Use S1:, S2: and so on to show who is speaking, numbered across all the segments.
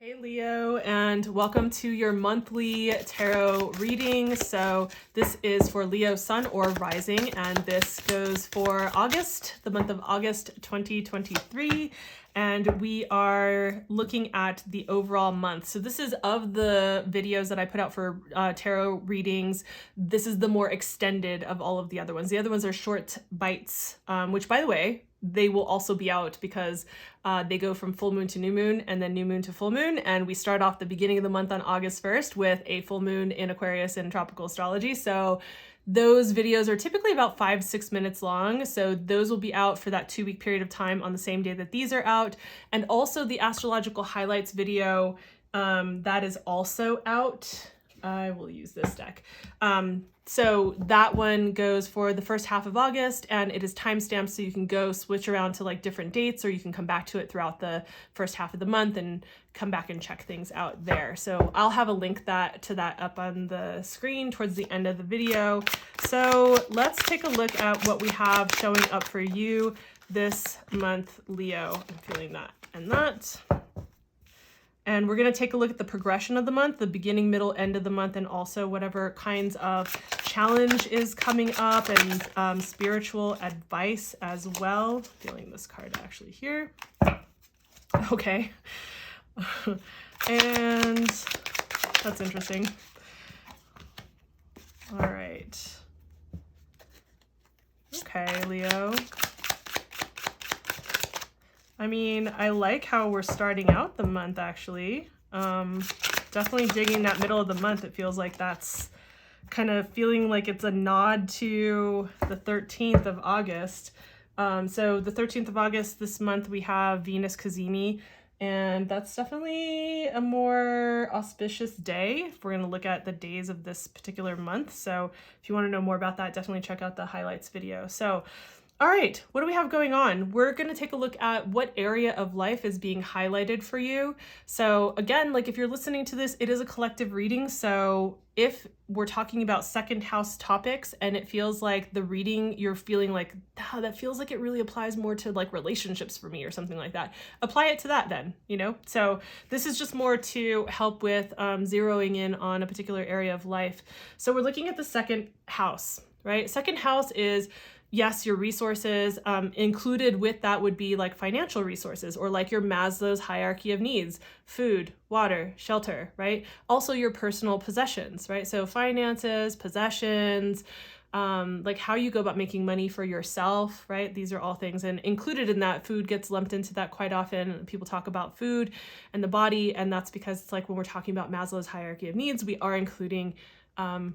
S1: Hey Leo, and welcome to your monthly tarot reading. So this is for Leo Sun or Rising, and this goes for August, the month of August 2023. And we are looking at the overall month. So this is of the videos that I put out for tarot readings. This is the more extended of all of the other ones. The other ones are short bites, which, by the way, they will also be out because they go from full moon to new moon and then new moon to full moon. And we start off the beginning of the month on August 1st with a full moon in Aquarius in tropical astrology. So those videos are typically about 5-6 minutes long. So those will be out for that 2-week period of time on the same day that these are out. And also the astrological highlights video that is also out. I will use this deck. So that one goes for the first half of August, and it is timestamped, so you can go switch around to like different dates, or you can come back to it throughout the first half of the month and come back and check things out there. So I'll have a link to that up on the screen towards the end of the video. So let's take a look at what we have showing up for you this month, Leo. I'm feeling that and that. And we're going to take a look at the progression of the month, the beginning, middle, end of the month, and also whatever kinds of challenge is coming up, and spiritual advice as well. Feeling this card actually here. Okay. And that's interesting. All right. Okay, Leo. I mean, I like how we're starting out the month, actually. Definitely digging that middle of the month. It feels like that's kind of feeling like it's a nod to the 13th of August. So the 13th of August this month, we have Venus Cazimi, and that's definitely a more auspicious day if we're going to look at the days of this particular month. So if you want to know more about that, definitely check out the highlights video. So all right, what do we have going on? We're going to take a look at what area of life is being highlighted for you. So again, like if you're listening to this, it is a collective reading. So if we're talking about second house topics and it feels like the reading, you're feeling like, oh, that feels like it really applies more to like relationships for me or something like that, apply it to that then, you know? So this is just more to help with zeroing in on a particular area of life. So we're looking at the second house, right? Second house is, yes, your resources. Included with that would be like financial resources, or like your Maslow's hierarchy of needs, food, water, shelter, right? Also your personal possessions, right? So finances, possessions, like how you go about making money for yourself, right? These are all things, and included in that, food gets lumped into that quite often. People talk about food and the body, and that's because it's like when we're talking about Maslow's hierarchy of needs, we are including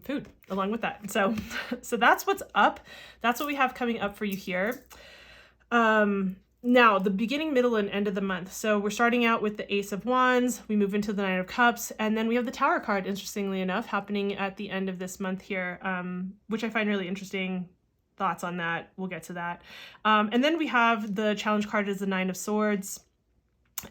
S1: food along with that. So that's what's up. That's what we have coming up for you here. Now the beginning, middle, and end of the month. So we're starting out with the Ace of Wands. We move into the Nine of Cups, and then we have the Tower card, interestingly enough, happening at the end of this month here, which I find really interesting. Thoughts on that. We'll get to that. And then we have the challenge card is the Nine of Swords,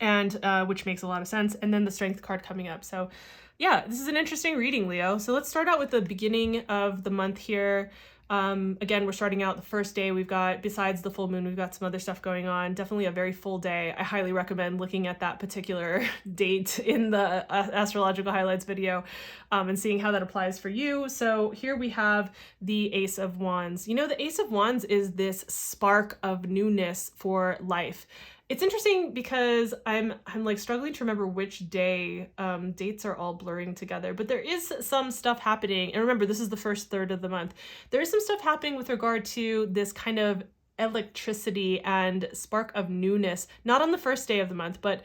S1: and which makes a lot of sense. And then the Strength card coming up. So yeah, this is an interesting reading, Leo. So let's start out with the beginning of the month here. Again, we're starting out the first day. We've got, besides the full moon, we've got some other stuff going on. Definitely a very full day. I highly recommend looking at that particular date in the astrological highlights video and seeing how that applies for you. So here we have the Ace of Wands. You know, the Ace of Wands is this spark of newness for life. It's interesting because I'm like struggling to remember which day. Dates are all blurring together, but there is some stuff happening. And remember, this is the first third of the month. There is some stuff happening with regard to this kind of electricity and spark of newness, not on the first day of the month, but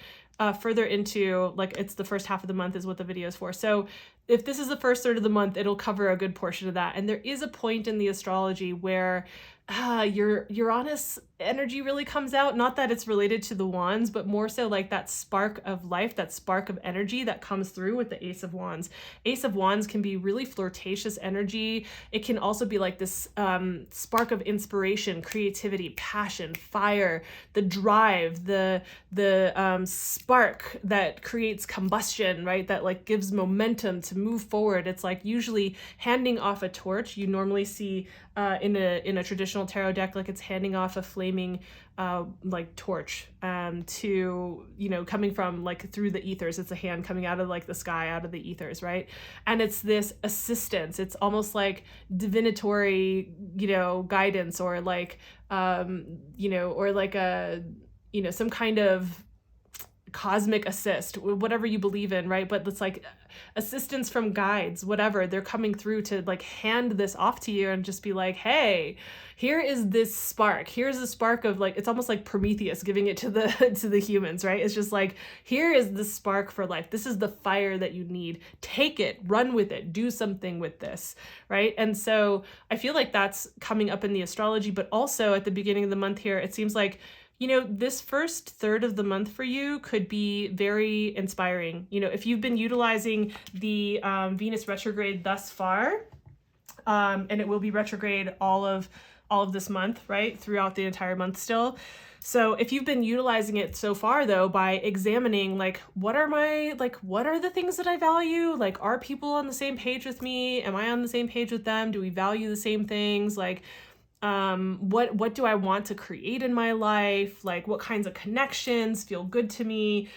S1: further into, like, it's the first half of the month is what the video is for. So if this is the first third of the month, it'll cover a good portion of that. And there is a point in the astrology where your Uranus energy really comes out. Not that it's related to the wands, but more so like that spark of life, that spark of energy that comes through with the Ace of Wands. Ace of Wands can be really flirtatious energy. It can also be like this spark of inspiration, creativity, passion, fire, the drive, the spark that creates combustion, right? That like gives momentum to move forward. It's like usually handing off a torch. You normally see in a traditional tarot deck, like it's handing off a flaming like torch to, you know, coming from like through the ethers. It's a hand coming out of like the sky, out of the ethers, right? And it's this assistance. It's almost like divinatory, you know, guidance, or like you know, or like a, you know, some kind of cosmic assist, whatever you believe in, right? But it's like assistance from guides, whatever, they're coming through to like hand this off to you and just be like, hey, here is this spark. Here's a spark of like, it's almost like Prometheus giving it to the to the humans, right? It's just like, here is the spark for life. This is the fire that you need. Take it, run with it, do something with this, right? And so I feel like that's coming up in the astrology, but also at the beginning of the month here, it seems like, you know, this first third of the month for you could be very inspiring. You know, if you've been utilizing the Venus retrograde thus far, and it will be retrograde all of this month, right? Throughout the entire month still. So if you've been utilizing it so far though, by examining like, what are the things that I value? Like, are people on the same page with me? Am I on the same page with them? Do we value the same things? Like, what do I want to create in my life? Like, what kinds of connections feel good to me?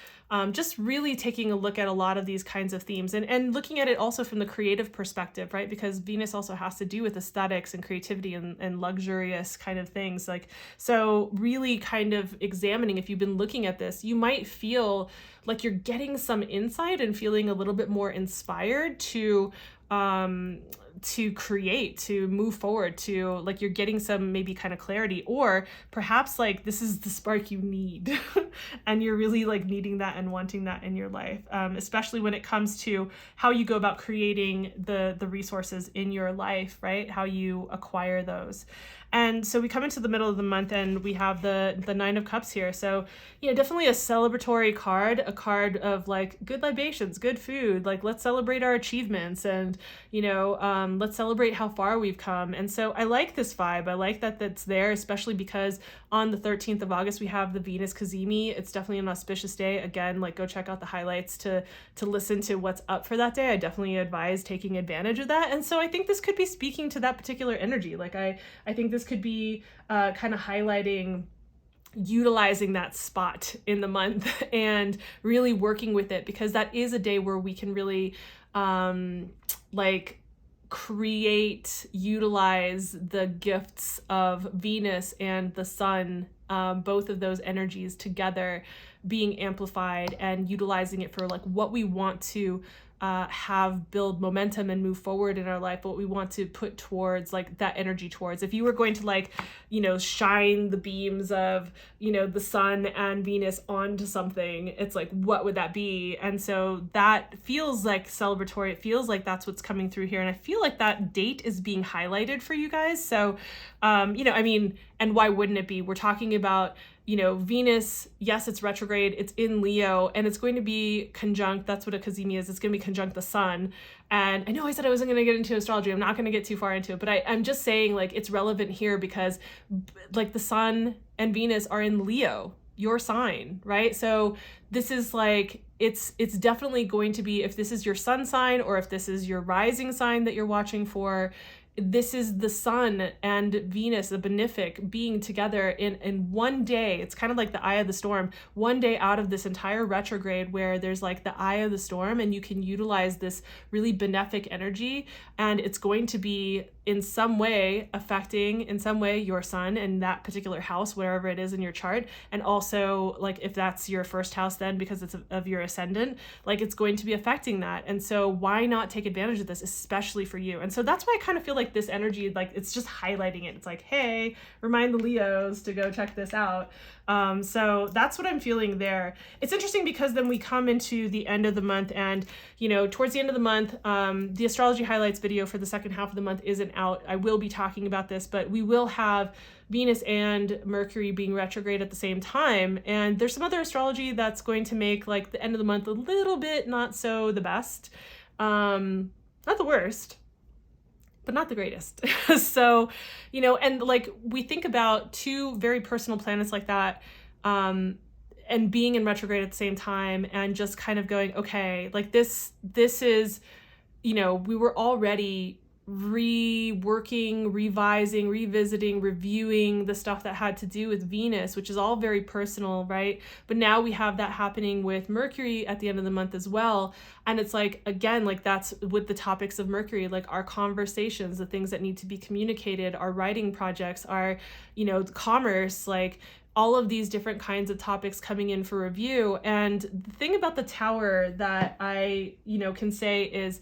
S1: Just really taking a look at a lot of these kinds of themes, and looking at it also from the creative perspective, right? Because Venus also has to do with aesthetics and creativity and luxurious kind of things. Like, so really kind of examining, if you've been looking at this, you might feel like you're getting some insight and feeling a little bit more inspired to create, to move forward, to like, you're getting some maybe kind of clarity, or perhaps like this is the spark you need and you're really like needing that and wanting that in your life, especially when it comes to how you go about creating the resources in your life, right? How you acquire those. And so we come into the middle of the month and we have the Nine of Cups here. So, you know, definitely a celebratory card, a card of like good libations, good food, like let's celebrate our achievements, and, you know, let's celebrate how far we've come. And so I like this vibe. I like that that's there, especially because on the 13th of August, we have the Venus Cazimi. It's definitely an auspicious day. Again, like go check out the highlights to listen to what's up for that day. I definitely advise taking advantage of that. And so I think this could be speaking to that particular energy. Like I think this could be kind of highlighting utilizing that spot in the month and really working with it, because that is a day where we can really like create, utilize the gifts of Venus and the sun, both of those energies together being amplified, and utilizing it for like what we want to have build momentum and move forward in our life, what we want to put towards like that energy towards. If you were going to like, you know, shine the beams of, you know, the sun and Venus onto something, it's like, what would that be? And so that feels like celebratory. It feels like that's what's coming through here. And I feel like that date is being highlighted for you guys. So, you know, I mean, and why wouldn't it be? We're talking about, you know, Venus, yes, it's retrograde, it's in Leo, and it's going to be conjunct, that's what a Cazimi is, it's going to be conjunct the sun. And I know I said I wasn't going to get into astrology, I'm not going to get too far into it, but I'm just saying like it's relevant here because like the sun and Venus are in Leo, your sign, right? So this is like, it's definitely going to be, if this is your sun sign or if this is your rising sign that you're watching for, this is the sun and Venus, the benefic, being together in one day. It's kind of like the eye of the storm, one day out of this entire retrograde where there's like the eye of the storm, and you can utilize this really benefic energy, and it's going to be in some way affecting in some way your sun and that particular house, wherever it is in your chart. And also like if that's your first house, then because it's of your ascendant, like it's going to be affecting that. And so why not take advantage of this, especially for you? And so that's why I kind of feel like this energy, like it's just highlighting it. It's like, hey, remind the Leos to go check this out. So that's what I'm feeling there. It's interesting because then we come into the end of the month, and, you know, towards the end of the month, the astrology highlights video for the second half of the month isn't out. I will be talking about this, but we will have Venus and Mercury being retrograde at the same time. And there's some other astrology that's going to make like the end of the month a little bit not so the best. Not the worst, but not the greatest. So, you know, and like we think about two very personal planets like that, and being in retrograde at the same time, and just kind of going, okay, like this is, we were already reworking, revising, revisiting, reviewing the stuff that had to do with Venus, which is all very personal, right? But now we have that happening with Mercury at the end of the month as well. And it's like, again, like that's with the topics of Mercury, like our conversations, the things that need to be communicated, our writing projects, our, commerce, like all of these different kinds of topics coming in for review. And the thing about the Tower that I, can say is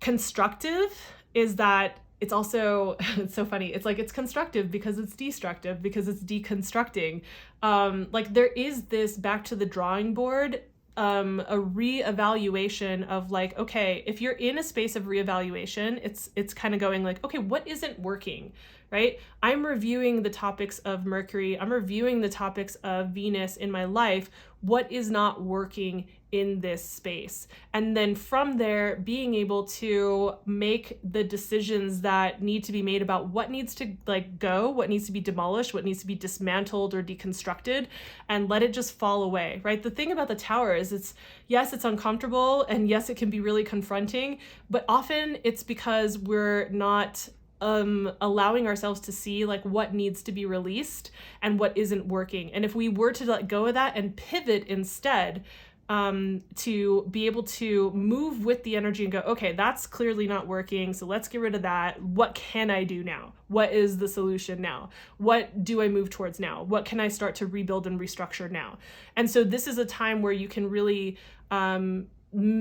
S1: constructive is that it's also, it's so funny. It's like, it's constructive because it's destructive, because it's deconstructing. Like there is this back to the drawing board, a reevaluation of like, okay, if you're in a space of reevaluation, it's kind of going like, okay, what isn't working, right? I'm reviewing the topics of Mercury. I'm reviewing the topics of Venus in my life. What is not working in this space? And then from there, being able to make the decisions that need to be made about what needs to like go, what needs to be demolished, what needs to be dismantled or deconstructed, and let it just fall away, right? The thing about the Tower is it's uncomfortable, and yes, it can be really confronting, but often it's because we're not allowing ourselves to see like what needs to be released and what isn't working. And if we were to let go of that and pivot instead, to be able to move with the energy and go, okay, that's clearly not working, so let's get rid of that. What can I do now? What is the solution now? What do I move towards now? What can I start to rebuild and restructure now? And so this is a time where you can really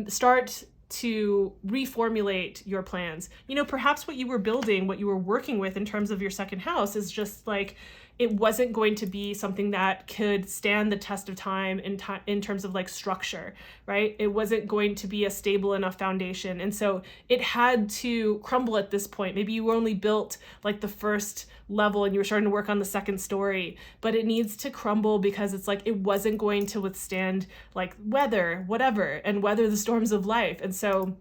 S1: start to reformulate your plans. Perhaps what you were building, what you were working with in terms of your second house is just like, it wasn't going to be something that could stand the test of time in terms of like structure, right? It wasn't going to be a stable enough foundation. And so it had to crumble at this point. Maybe you only built like the first level and you were starting to work on the second story, but it needs to crumble because it's like, it wasn't going to withstand like weather, whatever, and weather the storms of life. And so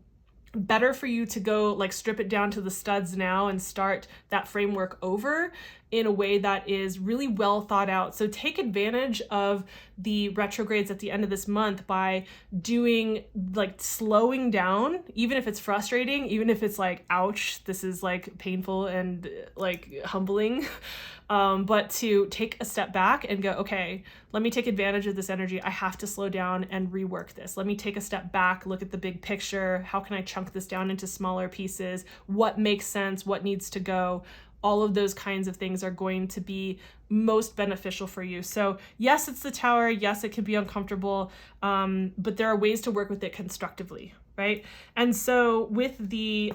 S1: better for you to go like strip it down to the studs now and start that framework over in a way that is really well thought out. So take advantage of the retrogrades at the end of this month by doing like slowing down, even if it's frustrating, even if it's like, ouch, this is like painful and like humbling. But to take a step back and go, okay, let me take advantage of this energy. I have to slow down and rework this. Let me take a step back, look at the big picture. How can I chunk this down into smaller pieces? What makes sense? What needs to go? All of those kinds of things are going to be most beneficial for you. So yes, it's the Tower. Yes, it can be uncomfortable, but there are ways to work with it constructively, right? And so with the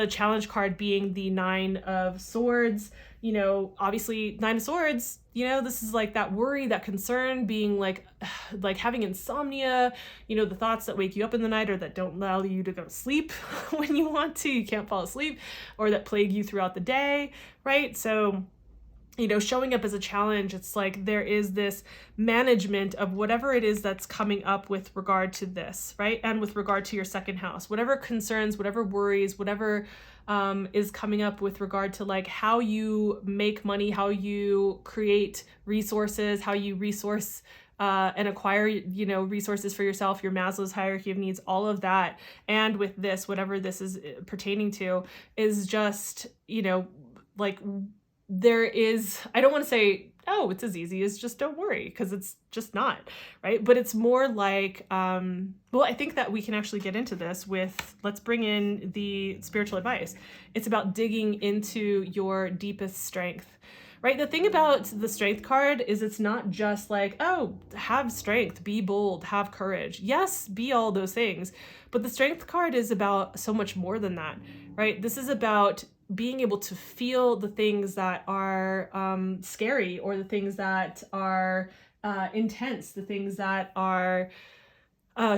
S1: challenge card being the 9 of Swords, obviously 9 of Swords, this is like that worry, that concern, being like having insomnia, the thoughts that wake you up in the night or that don't allow you to go to sleep when you want to, you can't fall asleep, or that plague you throughout the day, right? So, showing up as a challenge, it's like there is this management of whatever it is that's coming up with regard to this, right? And with regard to your second house, whatever concerns, whatever worries, whatever is coming up with regard to like how you make money, how you create resources, how you resource and acquire, resources for yourself, your Maslow's hierarchy of needs, all of that. And with this, whatever this is pertaining to is just, like there is, I don't want to say, oh, it's as easy as just don't worry, because it's just not, right? But it's more like, well, I think that we can actually get into this with, let's bring in the spiritual advice. It's about digging into your deepest strength, right? The thing about the strength card is it's not just like, oh, have strength, be bold, have courage. Yes, be all those things. But the strength card is about so much more than that, right? This is about being able to feel the things that are scary, or the things that are intense, the things that are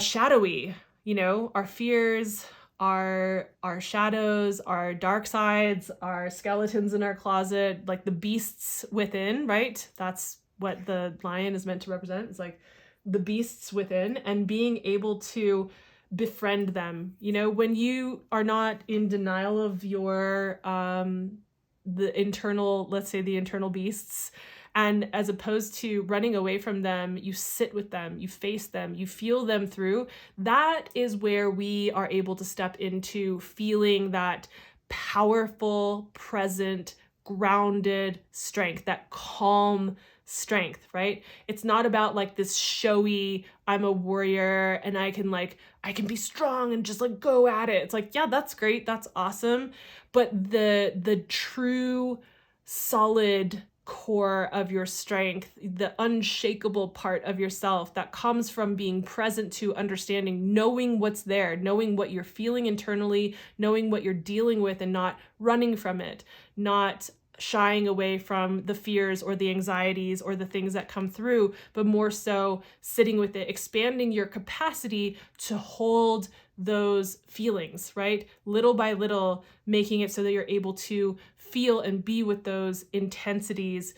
S1: shadowy, our fears, our shadows, our dark sides, our skeletons in our closet, like the beasts within, right? That's what the lion is meant to represent. It's like the beasts within, and being able to befriend them. When you are not in denial of your the internal, let's say the internal beasts, And as opposed to running away from them, you sit with them, you face them, you feel them through. That is where we are able to step into feeling that powerful, present, grounded strength, that calm strength, right? It's not about like this showy, I'm a warrior and I can be strong and just like go at it. It's like, yeah, that's great. That's awesome. But the true solid core of your strength, the unshakable part of yourself that comes from being present to understanding, knowing what's there, knowing what you're feeling internally, knowing what you're dealing with and not running from it, not shying away from the fears or the anxieties or the things that come through, but more so sitting with it, expanding your capacity to hold those feelings, right? Little by little, making it so that you're able to feel and be with those intensities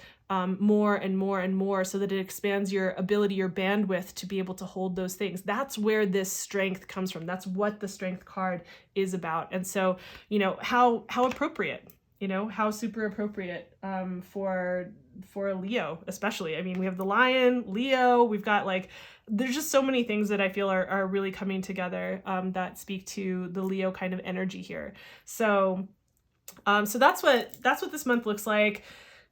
S1: more and more and more, so that it expands your ability, your bandwidth to be able to hold those things. That's where this strength comes from. That's what the strength card is about. And so, how appropriate, how super appropriate for a Leo, especially. I mean, we have the Lion, Leo, we've got there's just so many things that I feel are really coming together that speak to the Leo kind of energy here. So that's what this month looks like.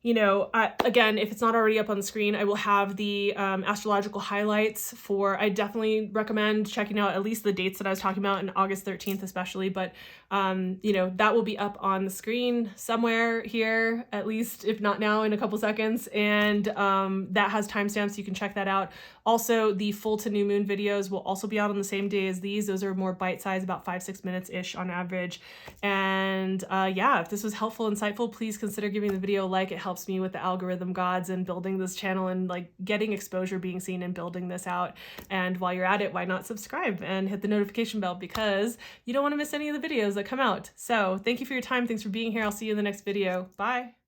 S1: Again, if it's not already up on the screen, I will have the astrological highlights I definitely recommend checking out at least the dates that I was talking about in August 13th, especially, but that will be up on the screen somewhere here, at least, if not now, in a couple seconds. And that has timestamps. You can check that out. Also, the full to new moon videos will also be out on the same day as these. Those are more bite-sized, about 5-6 minutes-ish on average. And yeah, if this was helpful, insightful, please consider giving the video a like. It helps me with the algorithm gods and building this channel and getting exposure, being seen, and building this out. And while you're at it, why not subscribe and hit the notification bell, because you don't want to miss any of the videos that come out. So thank you for your time. Thanks for being here. I'll see you in the next video. Bye.